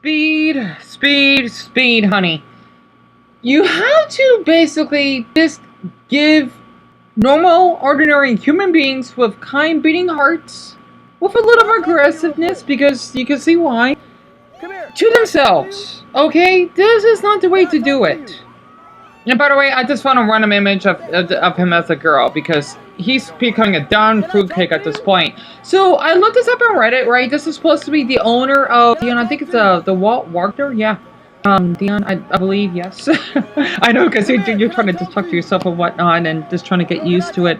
Speed, honey. You have to basically just give normal, ordinary human beings with kind beating hearts, with a little aggressiveness, because you can see why, to themselves. Okay? This is not the way to do it. And by the way, I just found a random image of him as a girl because he's becoming a darn fruitcake at this point. So I looked this up on Reddit, right? This is supposed to be the owner of Dion. I think it's the Walt Wagner, yeah. Dion, I believe, yes. I know because you're trying to just talk to yourself and whatnot and just trying to get used to it.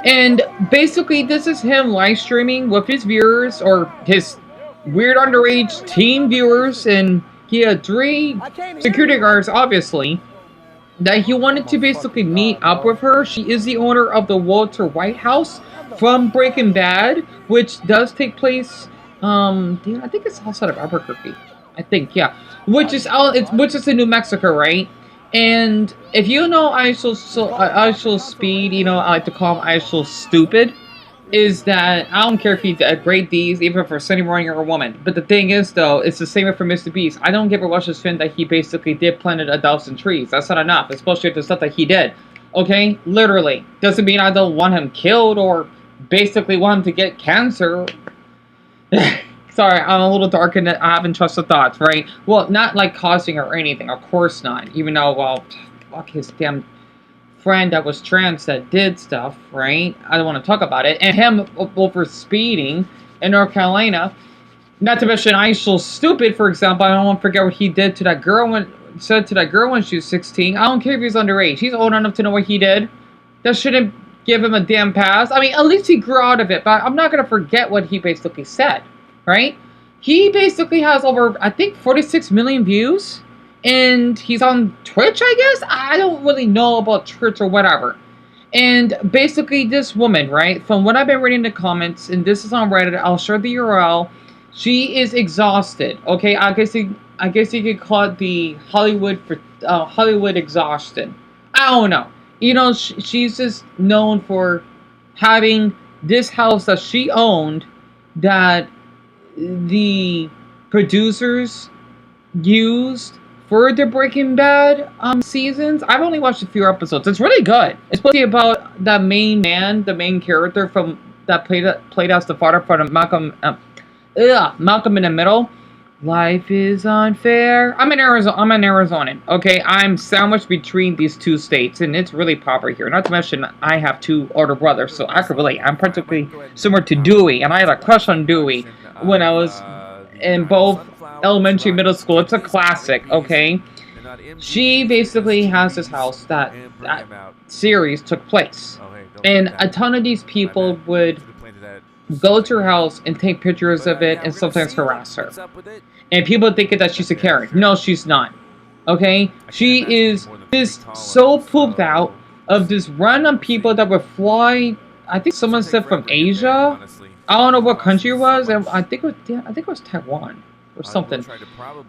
And basically, this is him live streaming with his viewers or his weird underage teen viewers, and he had 3 security guards, obviously, that he wanted to basically meet up with her. She is the owner of the Walter White House from Breaking Bad, which does take place. I think it's outside of Albuquerque. I think, yeah, which is in New Mexico, right? And if you know iShowSpeed, you know I like to call him iShowStupid. Is that I don't care if he's a great D's, even for Sunny Morning or a woman. But the thing is, though, it's the same for Mr. Beast. I don't give a rush of spin that he basically did planted 1,000 trees. That's not enough, especially the stuff that he did. Okay? Literally. Doesn't mean I don't want him killed or basically want him to get cancer. Sorry, I'm a little dark and I haven't trusted thoughts, right? Well, not like causing or anything. Of course not. Even though, well, fuck his damn friend that was trans that did stuff, right? I don't want to talk about it. And him over speeding in North Carolina. Not to mention iShowStupid, for example. I don't want to forget what he did to that girl when she was 16. I don't care if he's underage. He's old enough to know what he did. That shouldn't give him a damn pass. I mean, at least he grew out of it. But I'm not going to forget what he basically said, right? He basically has over, I think, 46 million views. And he's on Twitch, I guess? I don't really know about Twitch or whatever. And basically this woman, right, from what I've been reading in the comments, and this is on Reddit, I'll share the URL, she is exhausted. Okay, I guess you could call it the Hollywood exhausted. I don't know. You know, she's just known for having this house that she owned that the producers used for the Breaking Bad seasons. I've only watched a few episodes. It's really good. It's supposed to be about the main man, the main character from that played as the father from Malcolm in the Middle. Life is unfair. I'm an Arizonan. Okay, I'm sandwiched between these 2 states, and it's really popular here. Not to mention, I have 2 older brothers, so I could relate. I'm practically similar to Dewey, and I had a crush on Dewey when I was in both elementary, middle school. It's a classic, okay? She basically has this house that series took place. And a ton of these people would go to her house and take pictures of it and sometimes harass her. And people think that she's a Karen. No, she's not. Okay? She is just so pooped out of this random people that would fly, I think someone said from Asia. I don't know what country it was. I think it was Taiwan or something.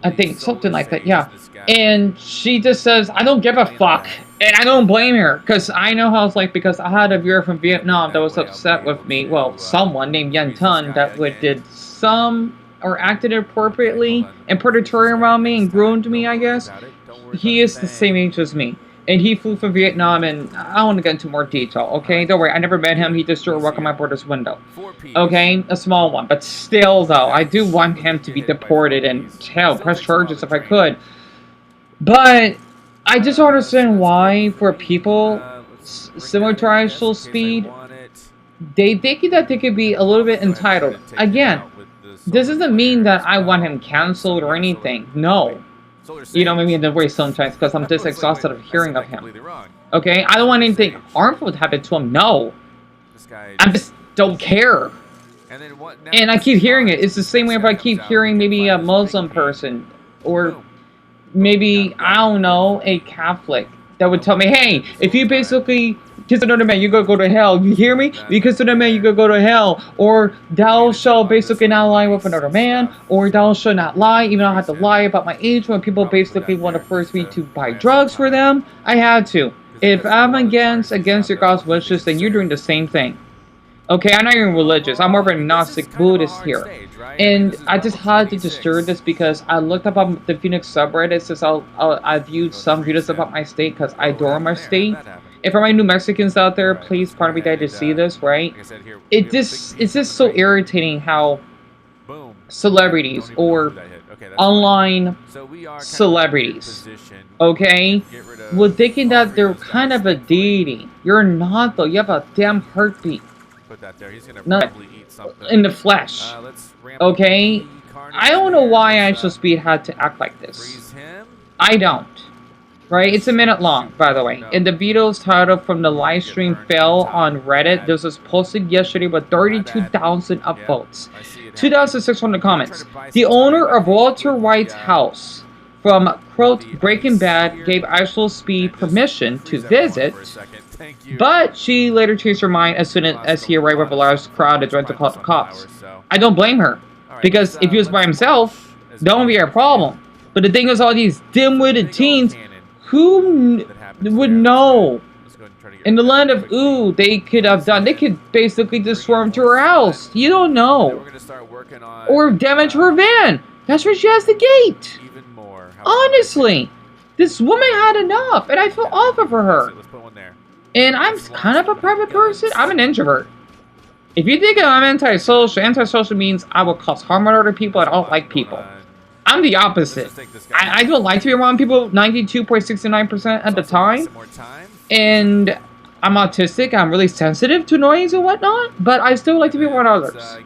I think something like that, yeah. And she just says, I don't give a fuck. And I don't blame her, because I know how it's like, because I had a viewer from Vietnam that was upset with me. Well, someone named Yen Tun that did some, or acted appropriately and predatory around me and groomed me, I guess. He is the same age as me. And he flew from Vietnam, and I don't want to get into more detail, okay? Don't worry, I never met him. He just threw a rock on my brother's window. Okay? A small one. But still, though, I do want him to be deported and, hell, press charges if I could. But I just don't understand why, for people similar to iShowSpeed, they think that they could be a little bit entitled. Again, this doesn't mean that I want him canceled or anything. No. You know, maybe in the way sometimes, because I'm just exhausted of hearing of him. Okay? I don't want anything harmful to happen to him. No. I just don't care. And I keep hearing it. It's the same way if I keep hearing maybe a Muslim person, or maybe, I don't know, a Catholic that would tell me, hey, if you basically kiss another man, you go to hell. You hear me? If you kiss another man, you go to hell. Or thou shalt basically not lie with another man. Or thou shalt not lie, even though I have to lie about my age when people basically want to force me to buy drugs for them. I had to. If I'm against your God's wishes, then you're doing the same thing. Okay, I'm not even religious. I'm more of a Gnostic Buddhist here. And I just had to disturb this because I looked up on the Phoenix subreddit since I viewed some videos about my state because I adore my state. And for my New Mexicans out there, please pardon me that I just see this, right? It's just so irritating how celebrities or online celebrities, okay, well, thinking that they're kind of a deity. You're not though. You have a damn heartbeat. Not in the flesh. Okay? I don't know why iShowSpeed had to act like this. I don't. Right? It's a minute long, by the way. And the video's title from the live stream fell on Reddit. This was posted yesterday with 32,000 upvotes. 2,600 comments. The owner of Walter White's house from quote Breaking Bad gave iShowSpeed permission to visit, but she later changed her mind as soon as he arrived with a large crowd and tried to call the cops. I don't blame her, because if he was by himself, that would be a problem. But the thing is, all these dim-witted teens, who would know? In the land of ooh, they could basically just swarm to her house. You don't know. Or damage her van. That's where she has the gate. Honestly, this woman had enough, and I feel awful for her. And I'm kind of a private person. I'm an introvert. If you think I'm antisocial means I will cause harm on other people and I don't like people. I'm the opposite. I don't like to be around people 92.69% at the time. And I'm autistic. I'm really sensitive to noise and whatnot. But I still like to be around others.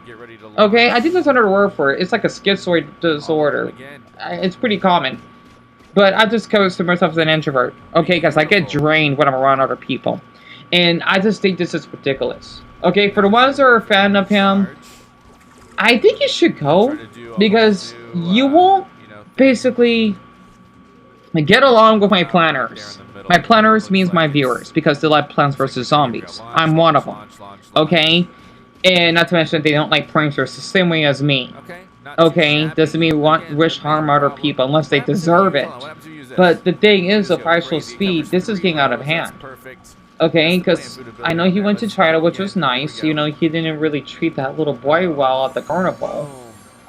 Okay? I think there's another word for it. It's like a schizoid disorder. It's pretty common. But I just consider myself as an introvert. Okay? Because I get drained when I'm around other people. And I just think this is ridiculous. Okay? For the ones that are a fan of him, I think you should go. Because you won't basically get along with my planners. My planners means my viewers, because they like Plants vs. Zombies. I'm one of them. Okay? And not to mention they don't like pranksters the same way as me. Okay? Doesn't mean we wish harm other people unless they deserve it. But the thing is, if iShowSpeed, this is getting out of hand. Okay? Because I know he went to China, which was nice. You know, he didn't really treat that little boy well at the carnival.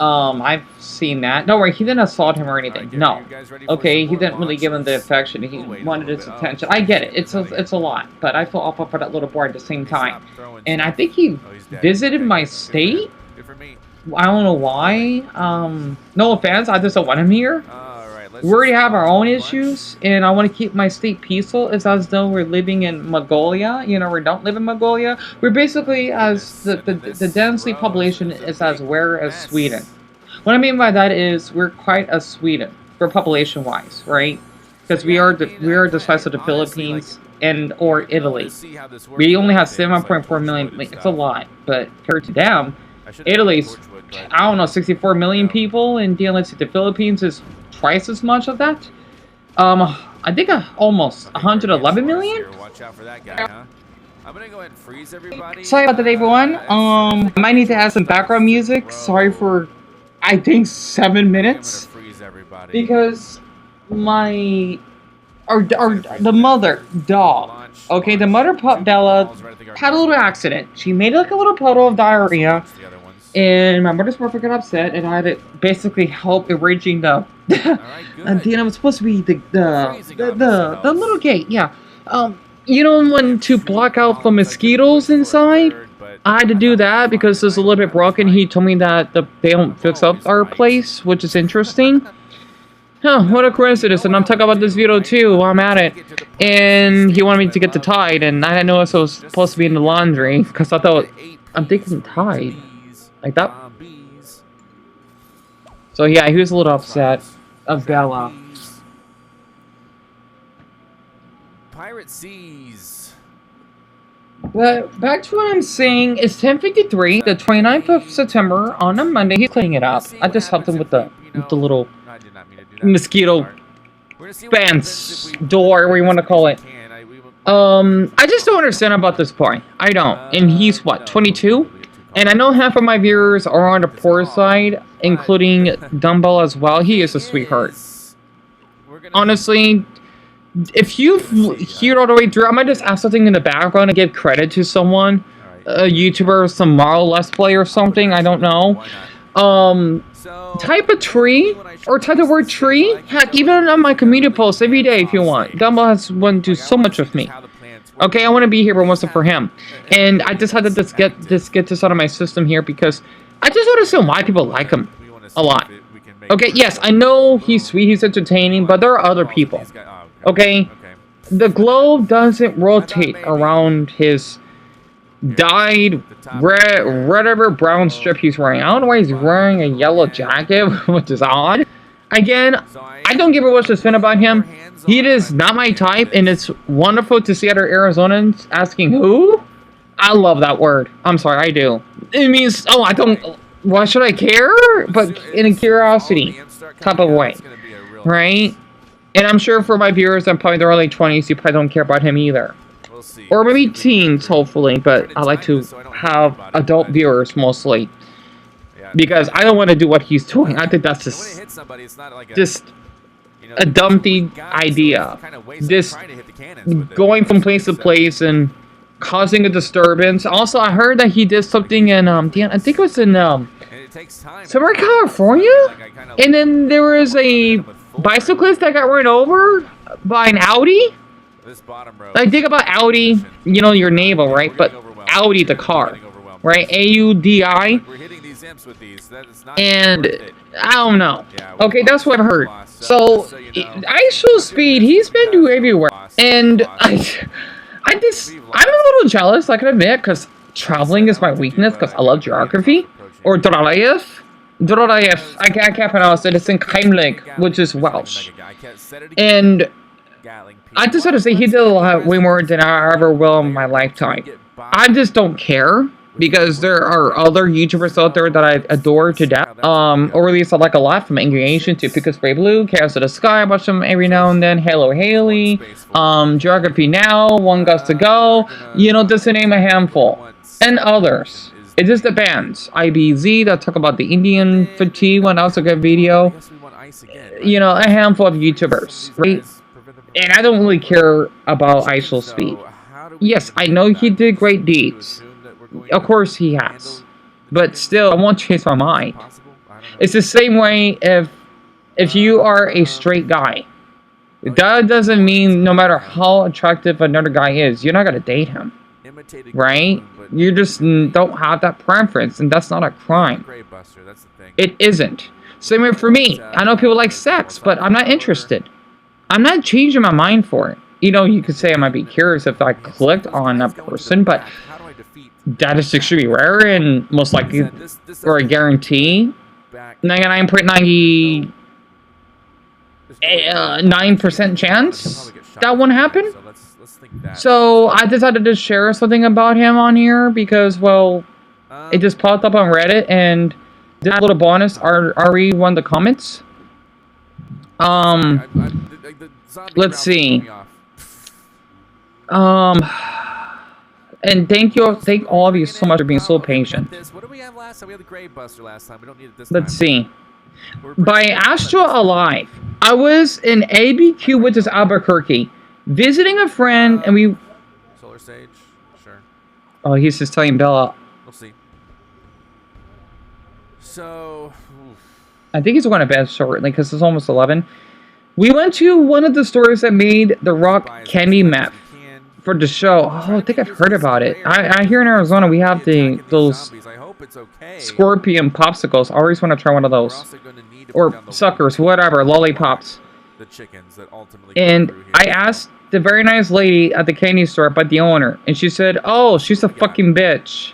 I've seen that. Don't worry, he didn't assault him or anything. No. Okay, he didn't really give him the affection. He wanted his attention. I get it. It's a lot. But I feel awful for that little boy at the same time. And I think he visited my state. I don't know why. No offense, I just don't want him here. We already have our own issues, and I want to keep my state peaceful. It's as though we're living in Mongolia. You know, we don't live in Mongolia. We're basically as the densely population is as rare as Sweden. What I mean by that is we're quite as Sweden for population-wise, right? Because we are the size of the Philippines and or Italy. We only have 7.4 million. It's a lot, but compared to them, Italy's I don't know 64 million people, and dealing with the Philippines is twice as much of that. I think almost 111 million. I'm gonna go ahead and freeze everybody. Sorry about that, everyone. I might need to add some background music. Sorry for, I think 7 minutes. I'm gonna freeze everybody. Because the mother dog. Okay, the mother pup Bella had a little accident. She made like a little puddle of diarrhea. And my mother's perfect got upset, and I had to basically help arranging the and then it was supposed to be the little gate, yeah. You know when to block out the mosquitoes inside? I had to do that because it's a little bit broken. He told me that they don't fix up our place, which is interesting. Huh, what a coincidence, and I'm talking about this video too while I'm at it. And he wanted me to get the Tide, and I didn't know it was supposed to be in the laundry, because I thought, I'm thinking Tide. Like that. So yeah, he was a little upset of Bella. Pirate Seas. But back to what I'm saying, it's 10:53, the 29th of September, on a Monday. He's cleaning it up. I just helped him with the little mosquito fence, door, whatever you want to call it. I just don't understand about this boy. I don't. And he's what, 22? And I know half of my viewers are on the poor side, including Dumbbell as well. He is a sweetheart. Honestly, if you've heard all the way through, I might just ask something in the background to give credit to someone. a YouTuber, some model let's play or something. I don't know. Type a tree or type the word tree. Heck, even on my community posts every day if you want. Dumbo has went to so much with me. Okay, I want to be here, but mostly for him. And I decided to get this out of my system here because I just want to see why people like him a lot. Okay, yes, I know he's sweet, he's entertaining, but there are other people. Okay, the globe doesn't rotate around his dyed red, whatever brown strip he's wearing. I don't know why he's wearing a yellow jacket, which is odd. Again, I don't give a what's to spin about him. He is not my type, and it's wonderful to see other Arizonans asking who. I love that word. I'm sorry, I do. It means, oh, I don't. Why should I care? But in a curiosity type of way, right? And I'm sure for my viewers, I'm probably in their early 20s, you probably don't care about him either. Or maybe teens, hopefully, but I like to have adult viewers mostly. Because I don't want to do what he's doing. I think that's just a dumpy idea. Just going from place to place and causing a disturbance. Also, I heard that he did something in, I think it was in somewhere in California? And then there was a bicyclist that got run over by an Audi? I think about Audi, you know, your navel, right? But Audi, the car, right? A-U-D-I. And I don't know. Okay, that's what I've heard. So, iShowSpeed, he's been to everywhere. And I'm a little jealous, I can admit, because traveling is my weakness, because I love geography. Or Doraleif. I can't pronounce it. It's in Heimlich, which is Welsh. And I just have to say he did a lot way more than I ever will in my lifetime. I just don't care because there are other YouTubers out there that I adore to death. Or at least I like a lot from Angry Asian to Pickle Spray Blue, Chaos of the Sky, I watch them every now and then, Hello Haley, Geography Now, One Gus to Go, you know, just to name a handful. And others. It just depends. IBZ that talk about the Indian fatigue one, that was a good video. You know, a handful of YouTubers, right? And I don't really care about iShowSpeed. Yes, I know he did great deeds. Of course he has. But still, I won't change my mind. It's the same way if you are a straight guy. That doesn't mean no matter how attractive another guy is, you're not going to date him. Right? You just don't have that preference, and that's not a crime. It isn't. Same way for me. I know people like sex, but I'm not interested. I'm not changing my mind for it. You know, you could say I might be curious if I clicked on a person, but that is extremely rare and most likely, or a guarantee, 99.99% chance that won't happen. So I decided to share something about him on here because, well, it just popped up on Reddit and did a little bonus. Ari won the comments. Let's see. And thank all of you so much for being so patient. What did we have last time? We had the Grave Buster last time. We don't need it this time. Let's see. By Astro Alive, I was in ABQ, which is Albuquerque, visiting a friend, and we... Solar Sage? Sure. Oh, he's just telling Bella. We'll see. So... I think he's going to bed shortly, because it's almost 11. We went to one of the stores that made the rock candy map for the show. Oh, I think I've heard about it. I hear in Arizona we have those scorpion popsicles. I always want to try one of those. Or suckers, whatever, lollipops. And I asked the very nice lady at the candy store about the owner, and she said, oh, she's a fucking bitch.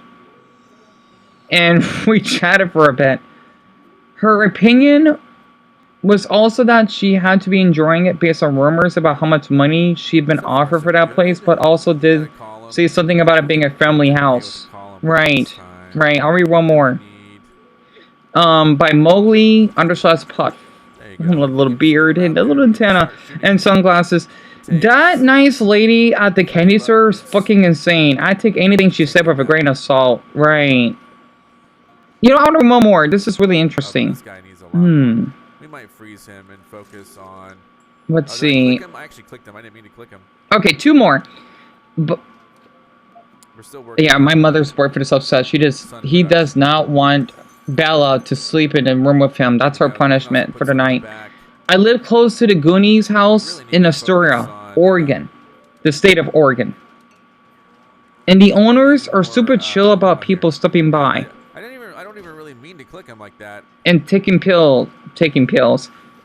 And we chatted for a bit. Her opinion was also that she had to be enjoying it based on rumors about how much money she'd been offered for that place, but also did say something about it being a family house. Right. I'll read one more. By Mowgli _ Puff. A little beard and a little antenna and sunglasses. That nice lady at the candy store is fucking insane. I take anything she said with a grain of salt. Right. You know, I'll read one more. This is really interesting. We might freeze him and focus on... Let's see. I actually clicked him. I didn't mean to click him. Okay, two more. We're still working. Yeah, my mother's boyfriend is upset. He does not want Bella to sleep in a room with him. That's her punishment for the night. I live close to the Goonies house in Astoria, Oregon. The state of Oregon. And the owners are super chill about people stopping by. I don't even really mean to click him like that. And taking pills,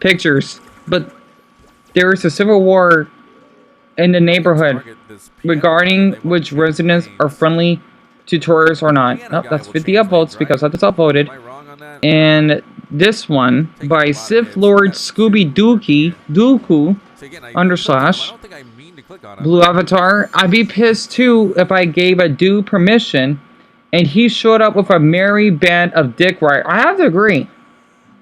pictures. But there is a civil war in the neighborhood regarding which residents are friendly to tourists or not. Nope, that's 50 upvotes because I just upvoted. And this one by Sith Lord Scooby Dooku / Blue Avatar. I'd be pissed too if I gave a dude permission and he showed up with a merry band of dick riders. I have to agree.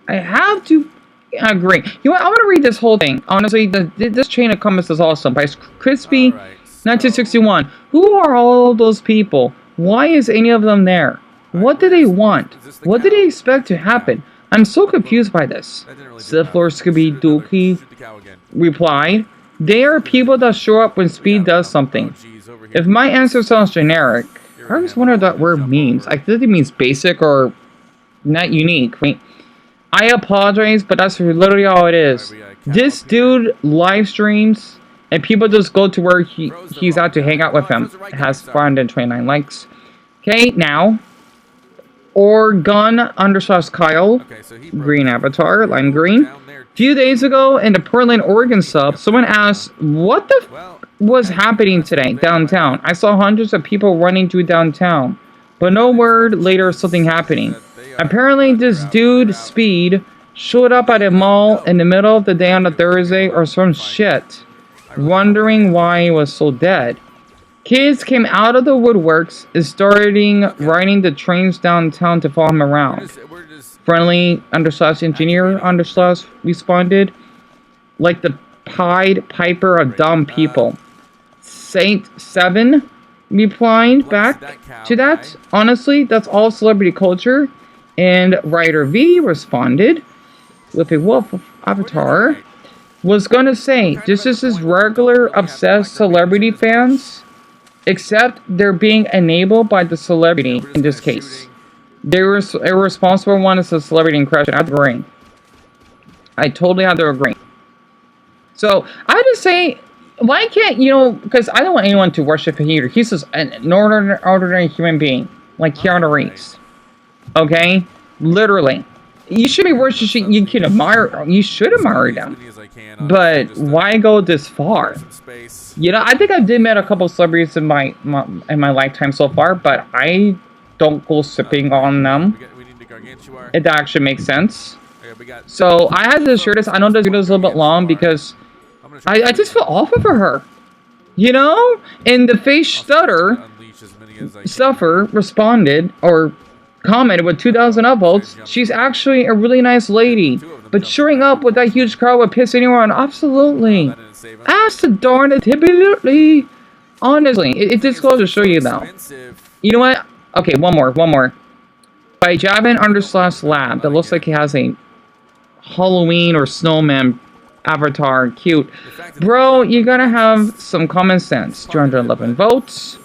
I have to agree. You know what? I want to read this whole thing. Honestly, this chain of comments is awesome. By Crispy 1961. Who are all those people? Why is any of them there? What do they want? What do they expect to happen? I'm so confused by this. Sith Lord Scooby Dookie replied, they are people that show up when Speed does something. If my answer sounds generic, I always wonder what that word means. I think it means basic or not unique. Wait, I apologize, but that's literally all it is. This dude live streams and people just go to where he's at to hang out with him. It has 429 likes. Okay, now Oregon_Kyle, green avatar, lime green. A few days ago in the Portland, Oregon sub, someone asked, what the was happening today downtown? I saw hundreds of people running through downtown, but no word later of something happening. Apparently this dude, Speed, showed up at a mall in the middle of the day on a Thursday or some shit, wondering why he was so dead. Kids came out of the woodworks and starting riding the trains downtown to follow him around. Friendly _engineer_ responded, like the Pied Piper of dumb people. Saint 7 replied back to that. Honestly, that's all celebrity culture. And Writer V responded with a wolf avatar. Was gonna say, this is his regular obsessed celebrity fans. Except they're being enabled by the celebrity in this case. There was a responsible one as a celebrity in crush. I have to agree. I totally have to agree. So I just say, why can't because I don't want anyone to worship him either. He's just an ordinary human being, like Keanu Reeves. Okay, literally. You should be worshiping. You can admire. You should admire them. But why go this far? I think I did met a couple of celebrities in my lifetime so far, but I don't go sipping on them. It actually makes sense. So I had to share this. I know this video is a little bit long because I just feel awful for her. And the face stuffer responded or commented with 2,000 upvotes. She's actually a really nice lady, but showing up with that huge crowd would piss anyone off. Absolutely. Ask the darn it, typically. Honestly, it just goes to show you though. You know what? Okay, one more. By Javin_lab, that looks like he has a Halloween or snowman avatar. Cute. Bro, you gotta have some common sense. 211 votes.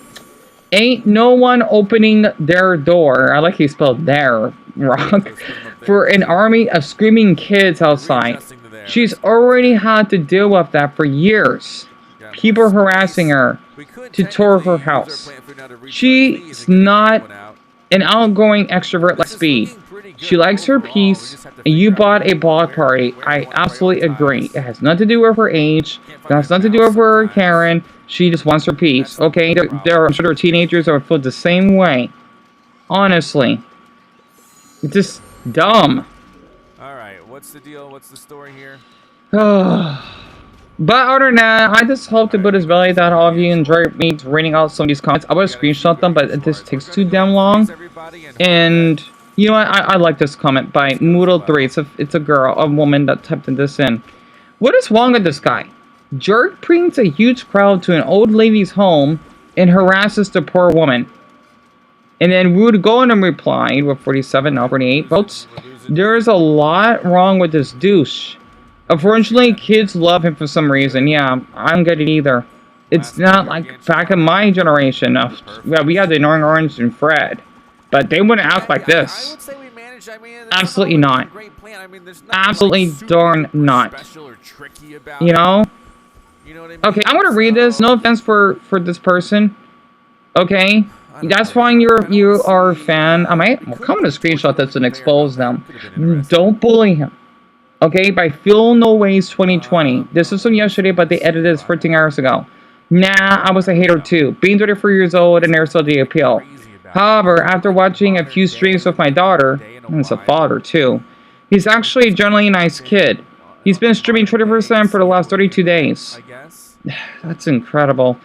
Ain't no one opening their door. I like he spelled there wrong. For an army of screaming kids outside. She's already had to deal with that for years. People harassing her to tour her house. She's not an outgoing extrovert like Speed. She likes her peace, and you bought a block party. I absolutely agree. It has nothing to do with her age. It has nothing to do with her Karen. She just wants her peace. Okay, I'm sure there are teenagers that would feel the same way. Honestly. It's just dumb. Alright, what's the deal? What's the story here? But other than that, I just hope to Buddha's belly that all of you enjoy me reading out some of these comments. I would screenshot them, but it just takes too damn long. And you know what? I like this comment by Moodle3. It's a girl, a woman that typed this in. What is wrong with this guy? Jerk brings a huge crowd to an old lady's home and harasses the poor woman. And then Rude Golden replied with 47, now 48 votes. There is a lot wrong with this douche. Unfortunately, kids love him for some reason. Yeah, I don't get it either. It's not like back in my generation. Well, we had the annoying orange and Fred, but they wouldn't act like I this. would say we managed. I mean, Absolutely not. Great plan. I mean, there's Absolutely darn not. special or tricky about You know? You know what I mean? Okay, I'm gonna read this. No offense for this person. Okay, that's fine. You are a fan. I'm coming to screenshot this and expose them. Don't bully him. Okay, by Phil No Ways 2020. This was from yesterday, but they edited this 14 hours ago. Nah, I was a hater too. Being 34 years old and never saw the appeal. However, after watching a few streams with my daughter, and it's a father too, he's actually a generally nice kid. He's been streaming 24/7 for the last 32 days. That's incredible.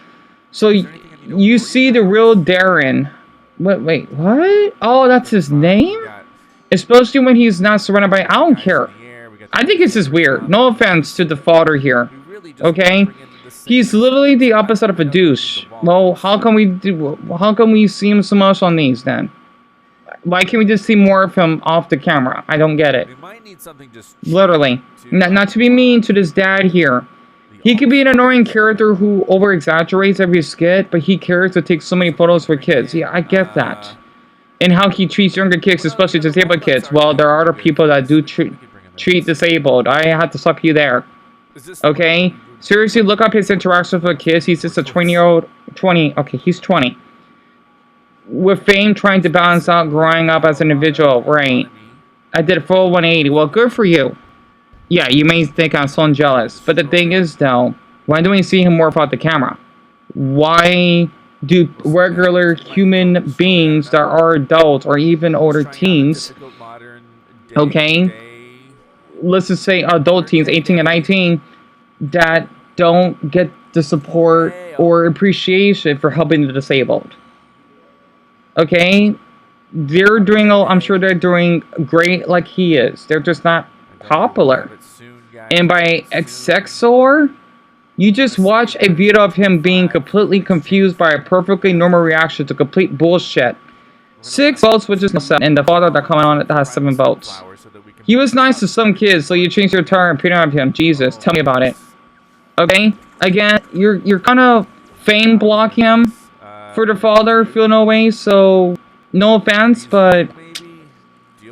So you see the real Darren. Wait, what? Oh, that's his name? Especially when he's not surrounded by... I don't care. I think it's just weird. No offense to the father here. Okay? He's literally the opposite of a douche. Well, how can we see him so much on these then? Why can't we just see more of him off the camera? I don't get it. Literally. Not to be mean to this dad here. He could be an annoying character who over-exaggerates every skit, but he cares to take so many photos for kids. Yeah, I get that. And how he treats younger kids, especially disabled kids. Well, there are other people that do treat disabled. I had to stop you there. Okay? Seriously, look up his interactions with kids. He's just a 20-year-old... 20. Okay, he's 20. With fame trying to balance out growing up as an individual. Right. I did a full 180. Well, good for you. Yeah, you may think I'm so jealous. But the thing is, though, why don't we see him more about the camera? Why do regular human beings that are adults or even older teens, okay, let's just say adult teens, 18 and 19, that don't get the support or appreciation for helping the disabled? Okay? They're doing, I'm sure they're doing great like he is. They're just not popular. And by Xexor, you just watch a video of him being completely confused by a perfectly normal reaction to complete bullshit. 6 votes, which is Sept, and the father that comment on it that has 7 votes. He was nice to some kids, so you changed your tire and put on him. Jesus, tell me about it. Okay? Again, you're kind of fame blocking him for the father, feel no way, so no offense, but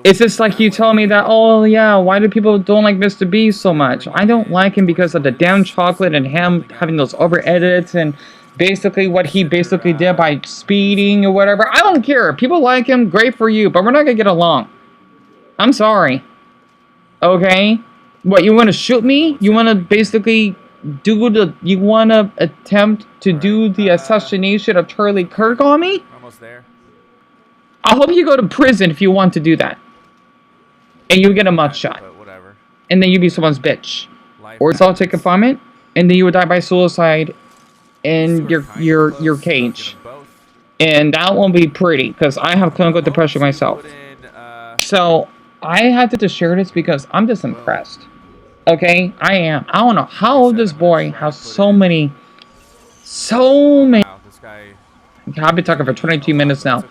it's just like you telling me that, oh yeah, why do people don't like Mr. B so much? I don't like him because of the damn chocolate and him having those over edits and basically what he basically did by speeding or whatever. I don't care. People like him, great for you, but we're not gonna get along. I'm sorry. Okay? What, you wanna shoot me? You wanna basically you wanna attempt to do the assassination of Charlie Kirk on me? Almost there. I hope you go to prison if you want to do that. And you get a mugshot. And then you be someone's bitch. Or solitary confinement. And then you would die by suicide in your cage. And that won't be pretty, because I have clinical depression myself. So, I had to just share this because I'm just impressed. Okay? I am. I don't know how this boy has so many... I've been talking for 22 minutes now.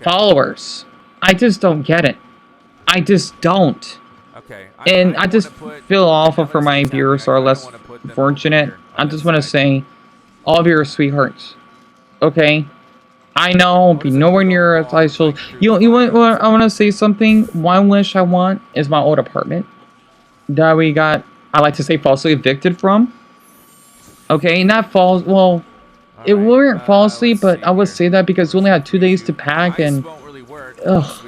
Followers. I just don't get it. I just don't. And I just feel awful for my viewers who are less fortunate. I just want to say, all of you are sweethearts. Okay? I know, be nowhere near as I should. You want, I want to say something. One wish I want is my old apartment that we got, I like to say, falsely evicted from. Okay? Not false, well... It weren't falsely, but I would say that because we only had 2 days to pack and... Ugh.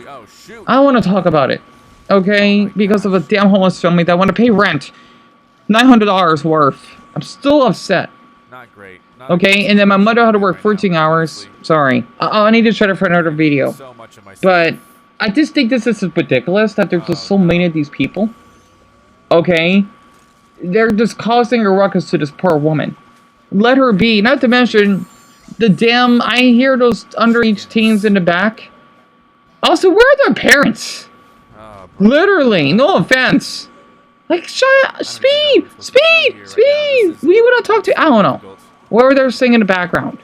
I don't want to talk about it. Okay? Because of a damn homeless family that want to pay rent. $900 worth. I'm still upset. Not great. Okay? And then my mother had to work 14 hours. Sorry. I need to try to for another video. But I just think this is ridiculous that there's just so many of these people. Okay? They're just causing a ruckus to this poor woman. Let her be. Not to mention, the damn... I hear those underage teens in the back. Also, where are their parents? Literally, no offense. Like, shut up. Speed! Speed! Speed! We would not talk to... I don't know. What were they saying in the background?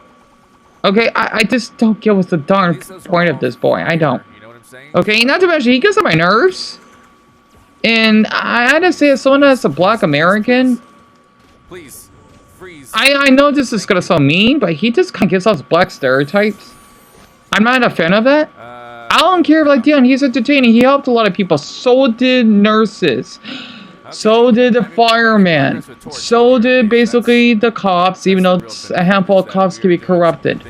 Okay, I just don't get what's the darn point of this boy. I don't. Okay, not to mention, he gets on my nerves. And I had to say, as someone that's a black American... Please. I know this is gonna sound mean, but he just kind of gives off black stereotypes. I'm not a fan of that. I don't care if, like, Dion, he's entertaining. He helped a lot of people. So did nurses. So did the fireman. So did basically the cops, even though a handful of cops can be corrupted.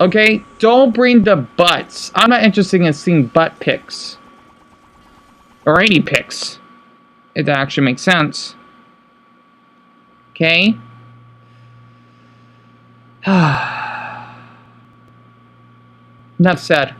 Okay? Don't bring the butts. I'm not interested in seeing butt pics. Or any pics. If that actually makes sense. Okay? Enough said.